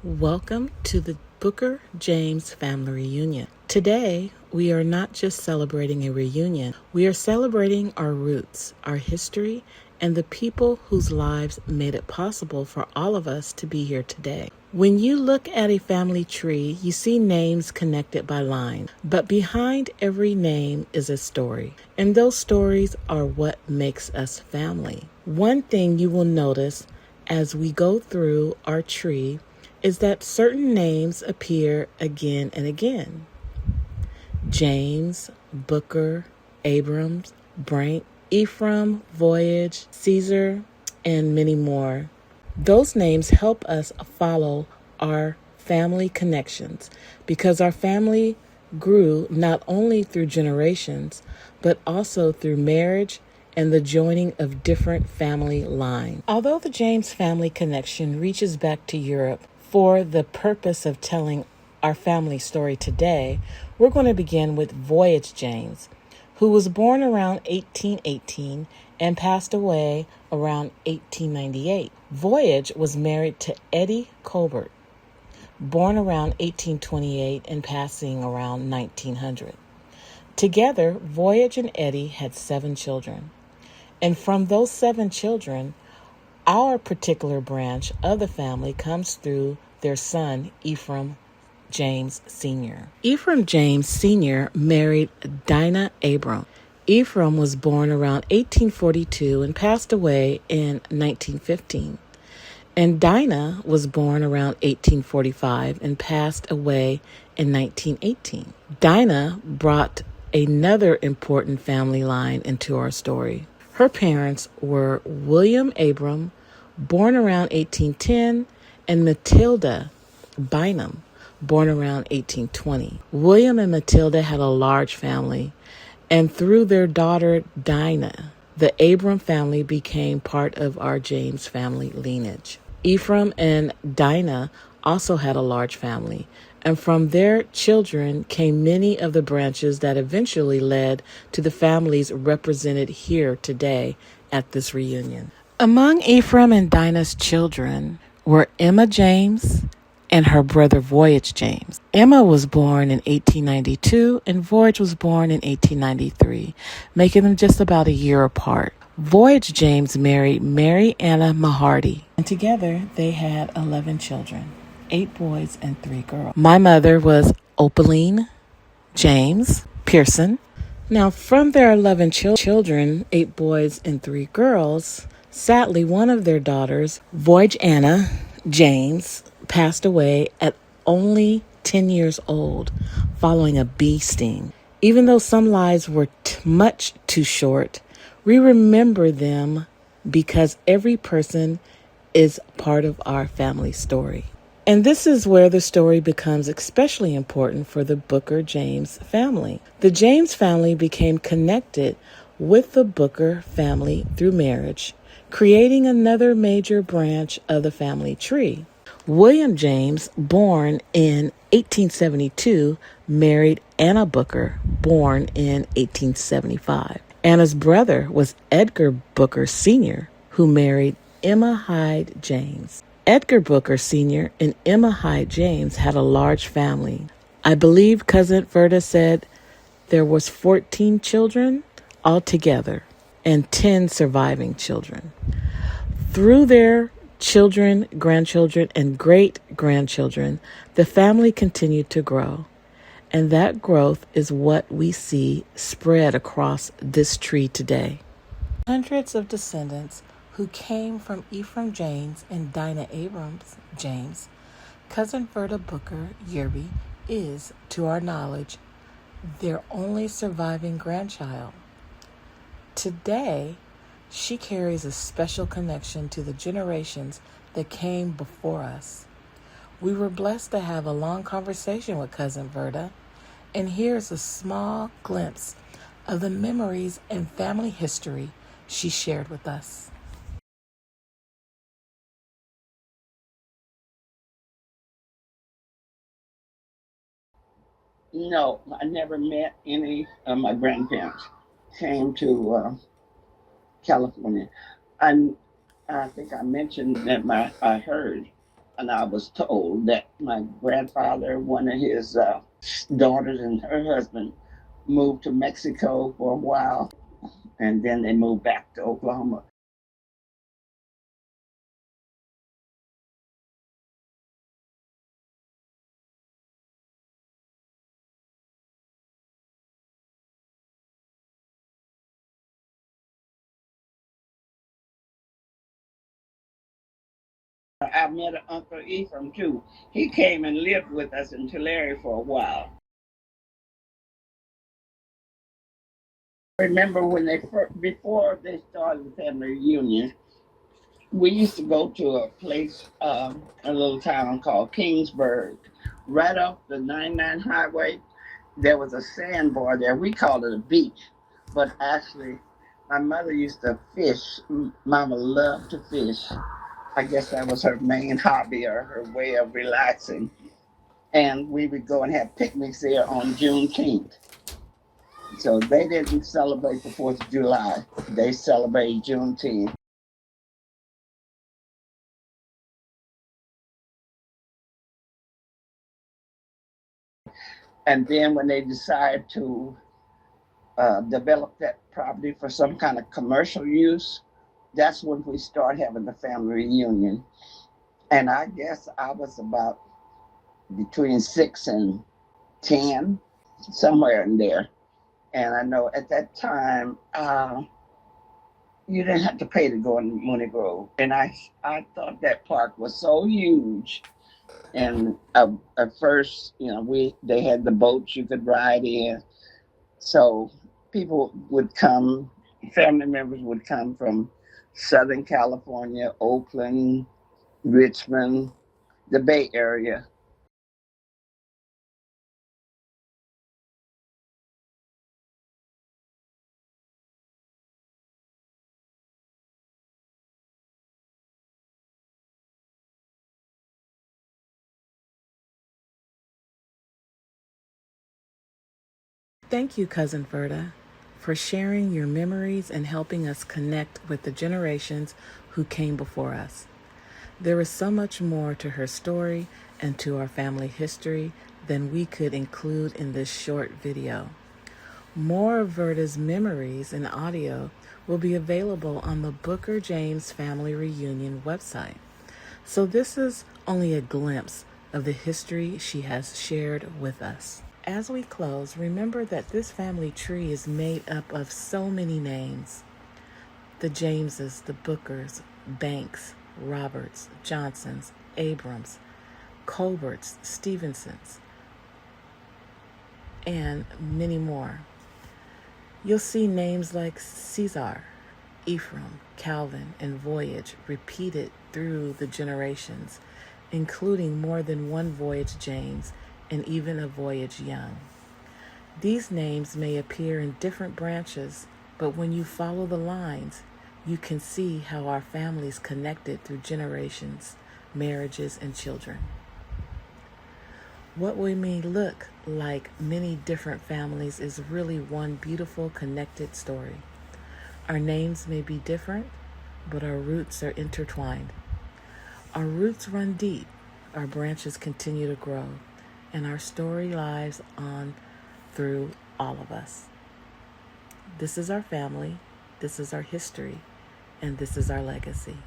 Welcome to the Booker James family reunion. Today, we are not just celebrating a reunion, we are celebrating our roots, our history, and the people whose lives made it possible for all of us to be here today. When you look at a family tree, you see names connected by line, but behind every name is a story, and those stories are what makes us family. One thing you will notice as we go through our tree is that certain names appear again and again. James, Booker, Abrams, Brank, Ephraim, Voyage, Caesar, and many more. Those names help us follow our family connections because our family grew not only through generations, but also through marriage and the joining of different family lines. Although the James family connection reaches back to Europe, for the purpose of telling our family story today, we're going to begin with Voyage James, who was born around 1818 and passed away around 1898. Voyage was married to Eddie Colbert, born around 1828 and passing around 1900. Together, Voyage and Eddie had 7 children. And from those 7 children, our particular branch of the family comes through their son, Ephraim James Sr. Ephraim James Sr. married Dinah Abram. Ephraim was born around 1842 and passed away in 1915. And Dinah was born around 1845 and passed away in 1918. Dinah brought another important family line into our story. Her parents were William Abram, born around 1810, and Matilda Bynum, born around 1820. William and Matilda had a large family, and through their daughter Dinah, the Abram family became part of our James family lineage. Ephraim and Dinah also had a large family, and from their children came many of the branches that eventually led to the families represented here today at this reunion. Among Ephraim and Dinah's children were Emma James and her brother Voyage James. Emma was born in 1892 and Voyage was born in 1893, making them just about a year apart. Voyage James married Mary Anna Mahardy, and together they had 11 children, 8 boys and 3 girls. My mother was Opaline James Pearson. Now, from their 11 children, 8 boys and 3 girls, sadly, one of their daughters, Voyage Anna James, passed away at only 10 years old following a bee sting. Even though some lives were much too short, we remember them because every person is part of our family story. And this is where the story becomes especially important for the Booker James family. The James family became connected with the Booker family through marriage, creating another major branch of the family tree. William James, born in 1872, married Anna Booker, born in 1875. Anna's brother was Edgar Booker Sr., who married Emma Hyde James. Edgar Booker Sr. and Emma Hyde James had a large family. I believe Cousin Verda said there was 14 children altogether and 10 surviving children. Through their children, grandchildren, and great-grandchildren, the family continued to grow. And that growth is what we see spread across this tree today. Hundreds of descendants who came from Ephraim James and Dinah Abrams James, Cousin Verda Booker Yerby is, to our knowledge, their only surviving grandchild. Today, she carries a special connection to the generations that came before us. We were blessed to have a long conversation with Cousin Verda, and here's a small glimpse of the memories and family history she shared with us. No, I never met any of my grandparents. Came to California. I, I think I mentioned that I heard. and I was told that my grandfather, one of his daughters and her husband moved to Mexico for a while, and then they moved back to Oklahoma. I met Uncle Ephraim too. He came and lived with us in Tulare for a while. Remember when they first, before they started the family reunion, we used to go to a place, a little town called Kingsburg, right off the 99 highway. There was a sandbar there. We called it a beach, but actually, my mother used to fish. Mama loved to fish. I guess that was her main hobby or her way of relaxing. And we would go and have picnics there on Juneteenth. So they didn't celebrate the 4th of July. They celebrated Juneteenth. And then when they decided to develop that property for some kind of commercial use, that's when we started having the family reunion. And I guess I was about between 6 and 10, somewhere in there. And I know at that time, you didn't have to pay to go in Mooney Grove. And I thought that park was so huge. And at first, they had the boats you could ride in. So people would come, family members would come from Southern California, Oakland, Richmond, the Bay Area. Thank you, Cousin Ferda, for sharing your memories and helping us connect with the generations who came before us. There is so much more to her story and to our family history than we could include in this short video. More of Verda's memories and audio will be available on the Booker James Family Reunion website. So this is only a glimpse of the history she has shared with us. As we close, remember that this family tree is made up of so many names. The Jameses, the Bookers, Banks, Roberts, Johnsons, Abrams, Colberts, Stevensons, and many more. You'll see names like Caesar, Ephraim, Calvin, and Voyage repeated through the generations, including more than one Voyage James and even a Voyage Young. These names may appear in different branches, but when you follow the lines, you can see how our families connected through generations, marriages, and children. What we may look like many different families is really one beautiful connected story. Our names may be different, but our roots are intertwined. Our roots run deep, our branches continue to grow, and our story lives on through all of us. This is our family, this is our history, and this is our legacy.